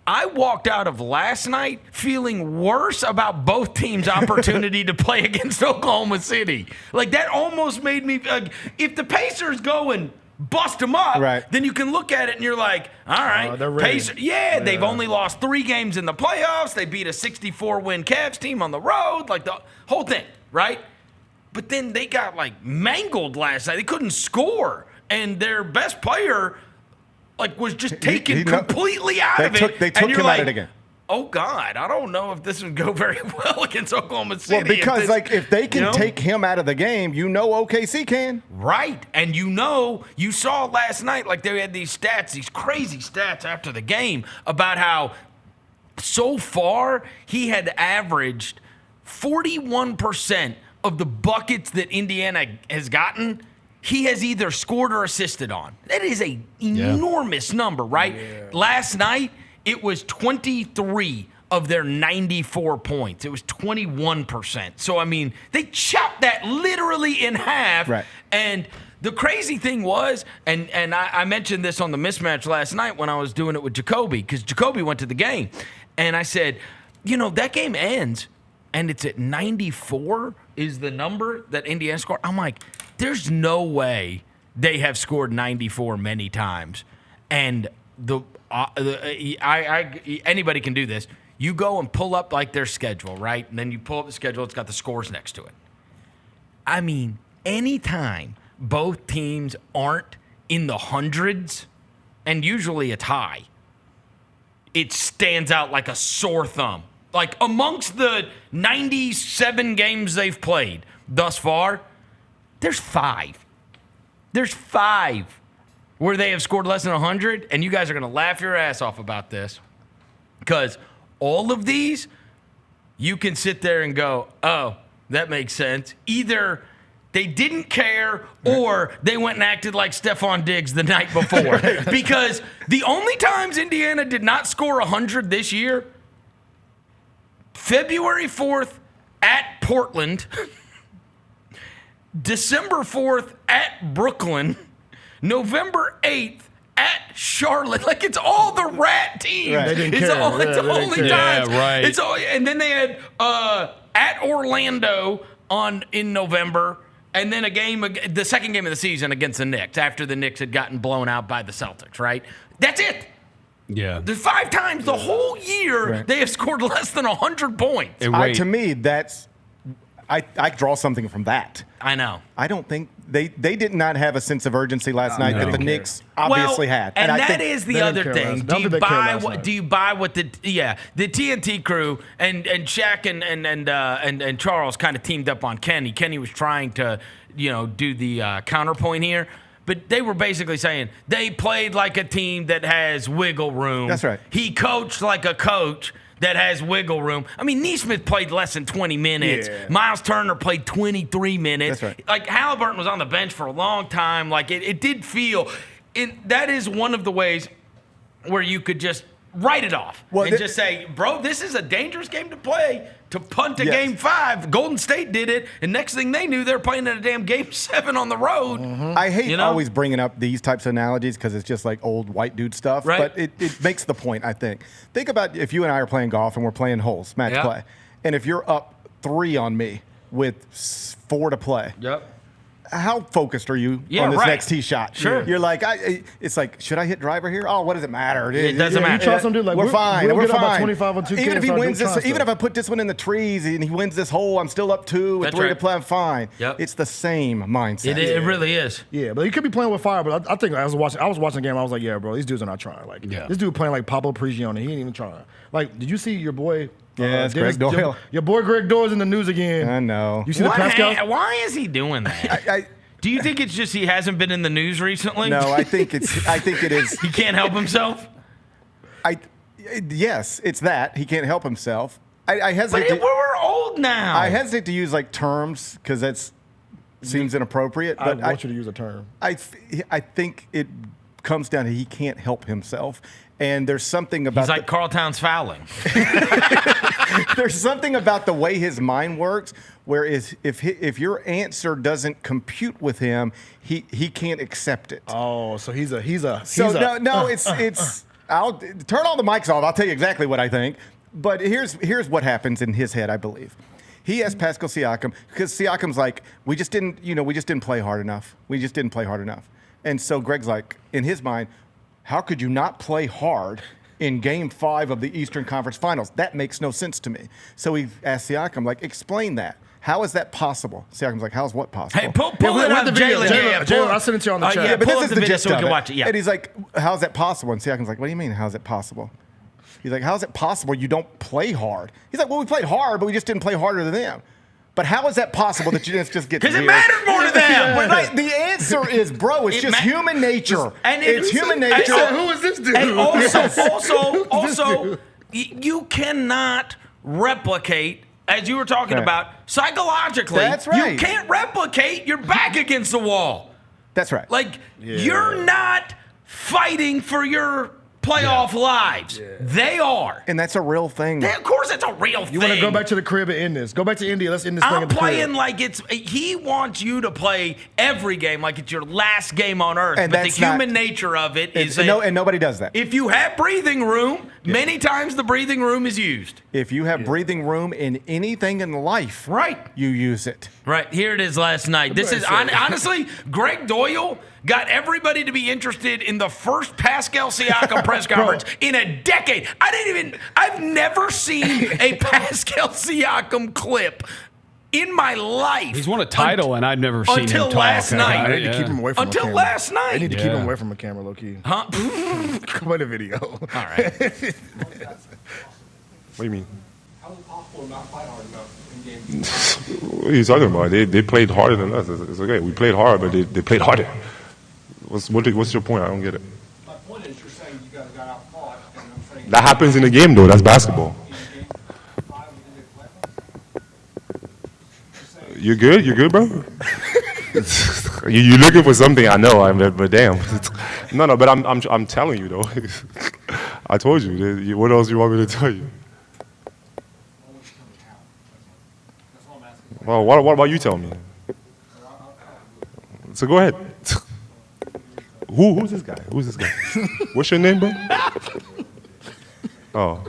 I walked out of last night feeling worse about both teams' opportunity to play against Oklahoma City. Like, that almost made me if the Pacers go and bust them up, then you can look at it and you're like, all right, Pacers, they've only lost 3 games in the playoffs. They beat a 64-win Cavs team on the road, like the whole thing, right? But then they got, like, mangled last night. They couldn't score, and their best player – like, was just taken completely out of it. They took him out of it again. Oh, God, I don't know if this would go very well against Oklahoma City. Well, because, if they can take him out of the game, OKC can. Right. And you saw last night, like, they had these stats, these crazy stats after the game about how so far he had averaged 41% of the buckets that Indiana has gotten he has either scored or assisted on. That is an enormous number, right? Yeah. Last night, it was 23 of their 94 points. It was 21%. So, I mean, they chopped that literally in half. Right. And the crazy thing was, and I mentioned this on the mismatch last night when I was doing it with Jacoby, because Jacoby went to the game. And I said, that game ends, and it's at 94 is the number that Indiana scored. I'm like, there's no way they have scored 94 many times. And anybody can do this. You go and pull up like their schedule, right? And then you pull up the schedule, it's got the scores next to it. I mean, anytime both teams aren't in the hundreds, and usually a tie, it stands out like a sore thumb. Like, amongst the 97 games they've played thus far, there's 5. There's 5 where they have scored less than 100, and you guys are going to laugh your ass off about this, because all of these, you can sit there and go, oh, that makes sense. Either they didn't care or they went and acted like Stephon Diggs the night before. Because the only times Indiana did not score 100 this year, February 4th at Portland, December 4th at Brooklyn, November 8th at Charlotte. Like, it's all the rat teams. Right. They didn't It's care. all it's Yeah, they only didn't times. care. Yeah, right. It's all, and then they had at Orlando in November, and then the second game of the season against the Knicks after the Knicks had gotten blown out by the Celtics, right? That's it. Yeah. The 5 times the whole year they have scored less than 100 points. To me, that's I draw something from that. I know. I don't think they did not have a sense of urgency last night that the Knicks obviously had. And I that think is the other thing. Do you buy what the TNT crew and Shaq and Charles kind of teamed up on Kenny. Kenny was trying to, do the counterpoint here. But they were basically saying they played like a team that has wiggle room. That's right. He coached like a coach that has wiggle room. I mean, Neesmith played less than 20 minutes. Yeah. Miles Turner played 23 minutes. That's right. Like, Halliburton was on the bench for a long time. Like, it did feel – that is one of the ways where you could just write it off and just say, bro, this is a dangerous game to play. To punt to Game 5, Golden State did it, and next thing they knew, they're playing in a damn Game 7 on the road. Mm-hmm. I hate always bringing up these types of analogies because it's just like old white dude stuff, right. But it makes the point, I think. Think about if you and I are playing golf and we're playing holes, match play, and if you're up 3 on me with 4 to play. Yep. How focused are you on this next tee shot? Sure. You're like, it's like, should I hit driver here? Oh, what does it matter? It doesn't matter. You trust some dude like we're fine. We'll we're get up by fine. 25 on 2K. Even if he wins this, even even if I put this one in the trees and he wins this hole, I'm still up 2 with That's 3 right. to play. I'm fine. Yep. It's the same mindset. It really is. Yeah, but you could be playing with fire. But I think I was watching the game. I was like, yeah, bro, these dudes are not trying. Like, this dude playing like Pablo Prigioni. He ain't even trying. Like, did you see your boy? Yeah, it's Greg Doyle. Your boy Greg Doyle's in the news again. I know. You see the Pascal? Why is he doing that? Do you think it's just he hasn't been in the news recently? No, I think it is. He can't help himself? Yes, it's that. He can't help himself. I hesitate. But we're old now. I hesitate to use like terms because that seems inappropriate. I But want you to use a term. I think it comes down to he can't help himself. And there's something about He's like Carl Towns fouling. there's something about the way his mind works, where if your answer doesn't compute with him, he can't accept it. Oh, so he's a. It's I'll turn all the mics off. I'll tell you exactly what I think. But here's what happens in his head, I believe. He asked Pascal Siakam because Siakam's like, we just didn't play hard enough. We just didn't play hard enough. And so Greg's like, in his mind, how could you not play hard in Game 5 of the Eastern Conference Finals? That makes no sense to me. So he asked Siakam, like, explain that. How is that possible? Siakam's like, how's what possible? Hey, pull it up, Jalen. Jalen, I'll send it to you on the chat. Yeah, but pull this up is the the video gist so we of can it. watch it. Yeah. And he's like, how's that possible? And Siakam's like, what do you mean, how's it possible? He's like, how's it possible you don't play hard? He's like, well, we played hard, but we just didn't play harder than them. But how is that possible that you didn't just get? Because it mattered more to them. Right, the answer is, bro, it's just human nature. It's human nature. Who is this dude? And also, you cannot replicate, as you were talking about, psychologically. That's right. You can't replicate your back against the wall. That's right. Like, you're not fighting for your playoff lives. Yeah. They are. And that's a real thing. Of course it's a real thing. You want to go back to the crib and end this. Go back to India. Let's end this thing I'm at the crib. playing like he wants you to play every game like it's your last game on earth. And but the that's not- human nature of it is and nobody does that. if you have breathing room, many times the breathing room is used. If you have breathing room in anything in life, Right. you use it. Right, here it is last night. This is honestly, Greg Doyle got everybody to be interested in the first Pascal Siakam press conference in a decade. I've never seen a Pascal Siakam clip in my life. He's won a title, and I've never seen him talk. Until last night. They need to keep him away from Until the camera. last night. They need to keep him away from the camera, low key. Huh? Play the video. All right. What do you mean? How is it possible to not fight hard enough in games? What are you talking about? They played harder than us. It's okay. We played hard, but they played harder. What's your point? I don't get it. My point is, you're saying you guys got out fought, and I'm saying That happens in the game, though. That's basketball. in game 5 of the playoffs. You good? You good, bro? you looking for something? I know. But damn. No. But I'm telling you though. I told you. What else you want me to tell you? That's all I'm asking. Well, what about you telling me? So go ahead. Who's this guy? What's your name, bro? Oh.